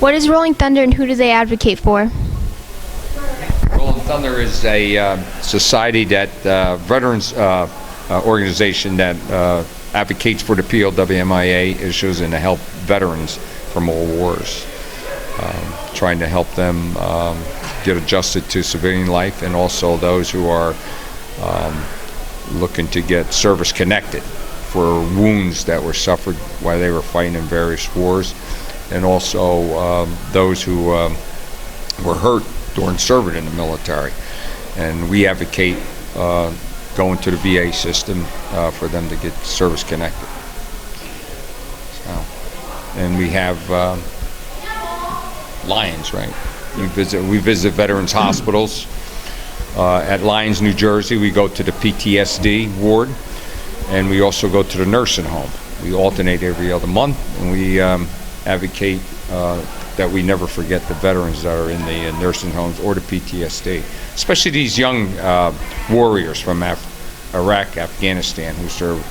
What is Rolling Thunder and who do they advocate for? Rolling Thunder is a society that veterans organization that advocates for the POWMIA issues and to help veterans from all wars, trying to help them get adjusted to civilian life, and also those who are looking to get service connected for wounds that were suffered while they were fighting in various wars, and also those who were hurt during serving in the military. And we advocate going to the VA system for them to get service connected. So, and we have Lions, right? We visit veterans hospitals. At Lyons, New Jersey, we go to the PTSD ward, and we also go to the nursing home. We alternate every other month, and we advocate that we never forget the veterans that are in the nursing homes or the PTSD, especially these young warriors from Iraq, Afghanistan, who served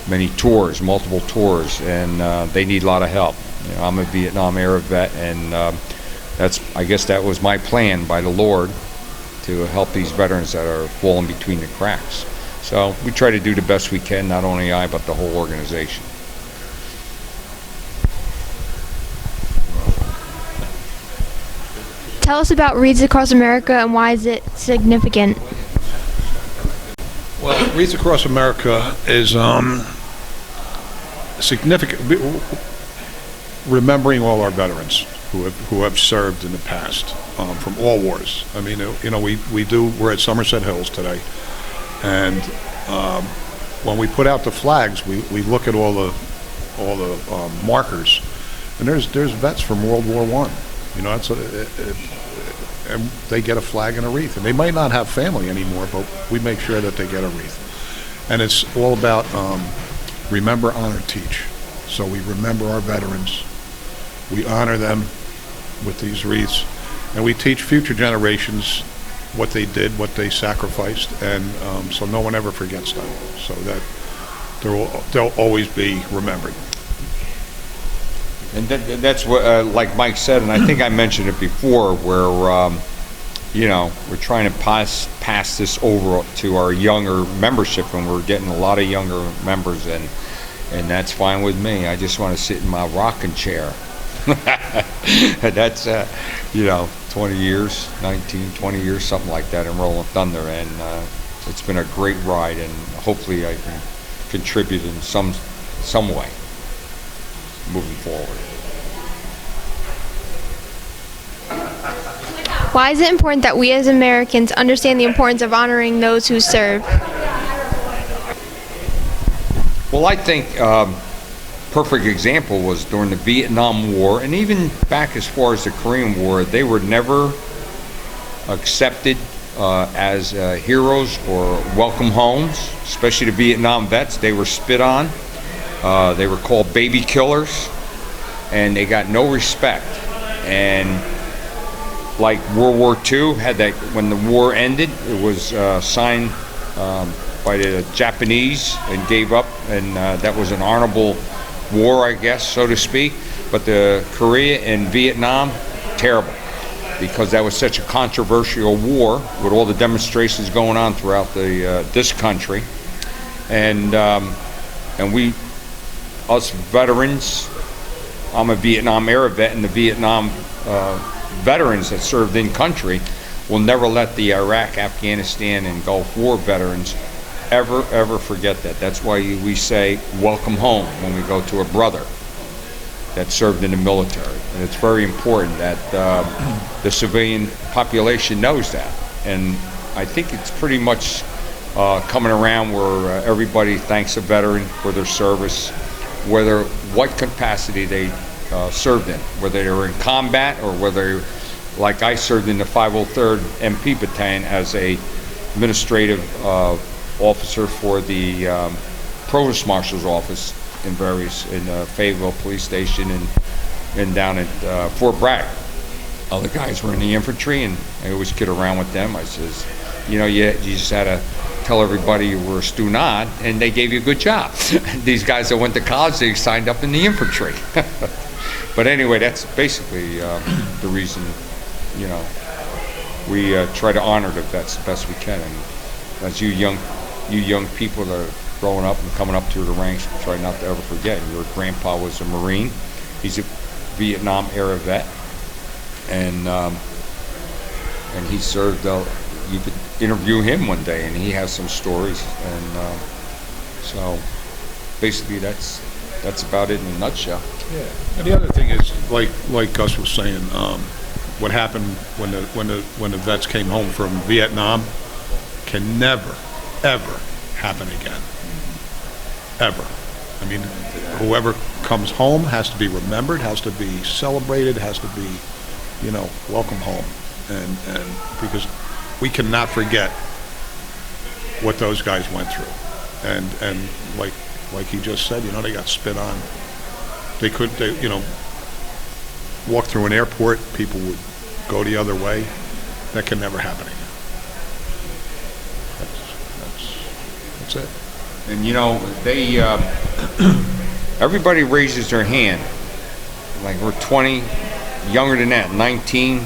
many tours, multiple tours, and they need a lot of help. You know, I'm a Vietnam era vet, and I guess that was my plan by the Lord, to help these veterans that are falling between the cracks. So we try to do the best we can, not only I, but the whole organization. Tell us about Wreaths Across America and why is it significant? Well, Wreaths Across America is significant, remembering all our veterans who have served in the past from all wars. I mean, you know, we're at Somerset Hills today, and when we put out the flags, we look at all the markers, and there's vets from World War I. You know, and they get a flag and a wreath, and they might not have family anymore, but we make sure that they get a wreath. And it's all about remember, honor, teach. So we remember our veterans, we honor them with these wreaths, and we teach future generations what they did, what they sacrificed, and so no one ever forgets them, so that they'll always be remembered. And that's what, like Mike said, and I think I mentioned it before, where you know, we're trying to pass this over to our younger membership, and we're getting a lot of younger members, and that's fine with me. I just want to sit in my rocking chair. That's you know, 20 years, 19, 20 years, something like that in Rolling Thunder, and it's been a great ride, and hopefully I can contribute in some way moving forward. Why is it important that we as Americans understand the importance of honoring those who serve? Well, I think perfect example was during the Vietnam War, and even back as far as the Korean War, they were never accepted as heroes or welcome homes, especially the Vietnam vets. They were spit on. They were called baby killers, and they got no respect. And like World War II, when the war ended, it was signed by the Japanese and gave up, and that was an honorable war, I guess, so to speak. But the Korea and Vietnam, terrible, because that was such a controversial war with all the demonstrations going on throughout this country, and we, us veterans, I'm a Vietnam era vet, and the Vietnam veterans that served in country will never let the Iraq, Afghanistan, and Gulf War veterans ever forget that. That's why we say welcome home when we go to a brother that served in the military, and it's very important that the civilian population knows that. And I think it's pretty much coming around where everybody thanks a veteran for their service, what capacity they served in, whether they were in combat or whether, like I served in the 503rd MP Battalion as a administrative officer for the Provost Marshal's office in Fayetteville Police Station and down at Fort Bragg. Other guys were in the infantry, and I always kid around with them. I says, you know, you just had to tell everybody you were a Stunad, and they gave you a good job. These guys that went to college, they signed up in the infantry. But anyway, that's basically the reason, you know, we try to honor the vets the best we can. And as you young people that are growing up and coming up through the ranks, try not to ever forget. Your grandpa was a Marine. He's a Vietnam era vet, and he served. You could interview him one day, and he has some stories. And so, basically, that's about it in a nutshell. Yeah. And the other thing is, like Gus was saying, what happened when the vets came home from Vietnam can never, ever happen again. Ever. I mean, whoever comes home has to be remembered, has to be celebrated, has to be, you know, welcome home. And because we cannot forget what those guys went through. And like he just said, you know, they got spit on. They you know, walk through an airport, people would go the other way. That can never happen again. That's it. And you know, they everybody raises their hand. Like we're 20, younger than that, 19,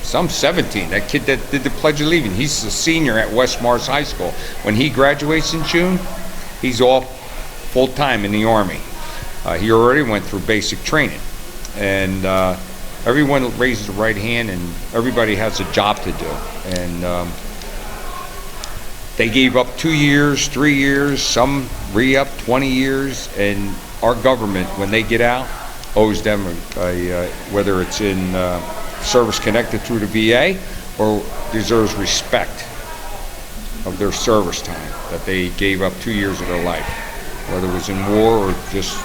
some 17. That kid that did the Pledge of Allegiance, he's a senior at West Mars High School. When he graduates in June, he's off full time in the Army. He already went through basic training, and everyone raises the right hand, and everybody has a job to do. And they gave up 2 years, 3 years, some re-up 20 years, and our government, when they get out, owes them whether it's in service connected through the VA or deserves respect of their service time that they gave up 2 years of their life, whether it was in war or just,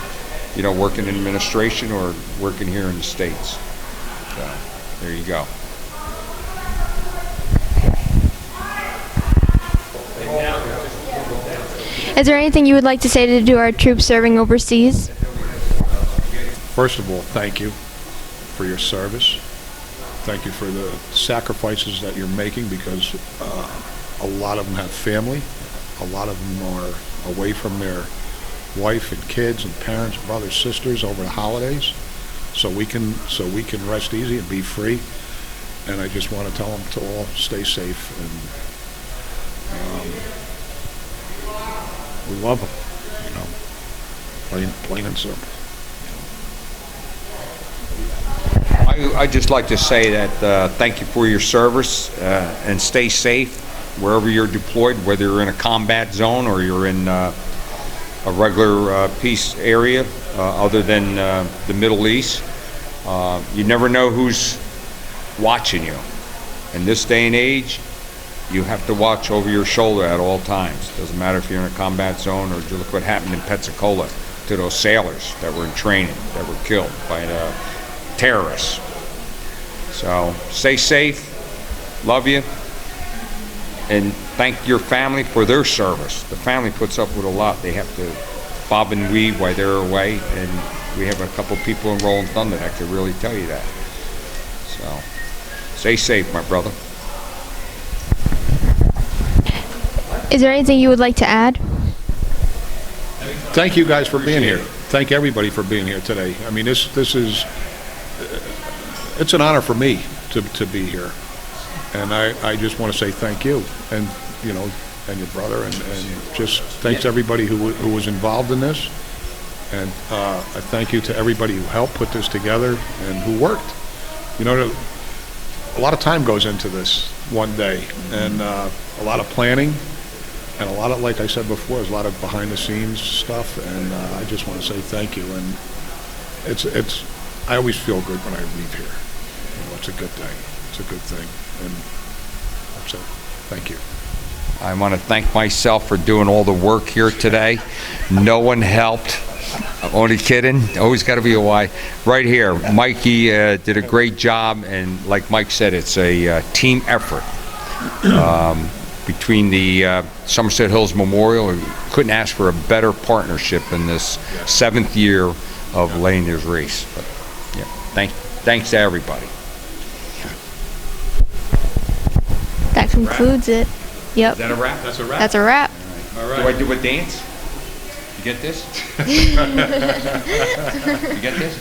you know, working in administration or working here in the States. So there you go. Is there anything you would like to say to our troops serving overseas? First of all, thank you for your service. Thank you for the sacrifices that you're making, because a lot of them have family. A lot of them are away from their wife and kids and parents, brothers, sisters over the holidays. So we can rest easy and be free. And I just want to tell them to all stay safe, and we love them, you know, plain and simple. I'd just like to say that thank you for your service, and stay safe wherever you're deployed, whether you're in a combat zone or you're in a regular peace area other than the Middle East. You never know who's watching you. In this day and age, you have to watch over your shoulder at all times. Doesn't matter if you're in a combat zone, or look what happened in Pensacola to those sailors that were in training that were killed by the terrorists. So stay safe, love you, and thank your family for their service. The family puts up with a lot. They have to bob and weave while they're away, and we have a couple people in Rolling Thunder that could really tell you that. So stay safe, my brother. Is there anything you would like to add? Thank you guys for being here. Thank everybody for being here today. I mean, this is, it's an honor for me to be here. And I just want to say thank you, and, you know, and your brother, and just thanks everybody who was involved in this. And I thank you to everybody who helped put this together and who worked. You know, a lot of time goes into this one day, and a lot of planning, and a lot of, like I said before, there's a lot of behind-the-scenes stuff, and I just want to say thank you. And it's I always feel good when I leave here. You know, it's a good day. It's a good thing, and that's it. Thank you. I want to thank myself for doing all the work here today. No one helped. Only kidding. Always got to be a why. Right here, Mikey did a great job, and like Mike said, it's a team effort. Between the Somerset Hills Memorial, we couldn't ask for a better partnership in this 7th year of laying this race. But, yeah, thanks to everybody. That concludes it. Yep. Is that a wrap? That's a wrap? That's a wrap. All right. Do I do a dance? You get this? You get this?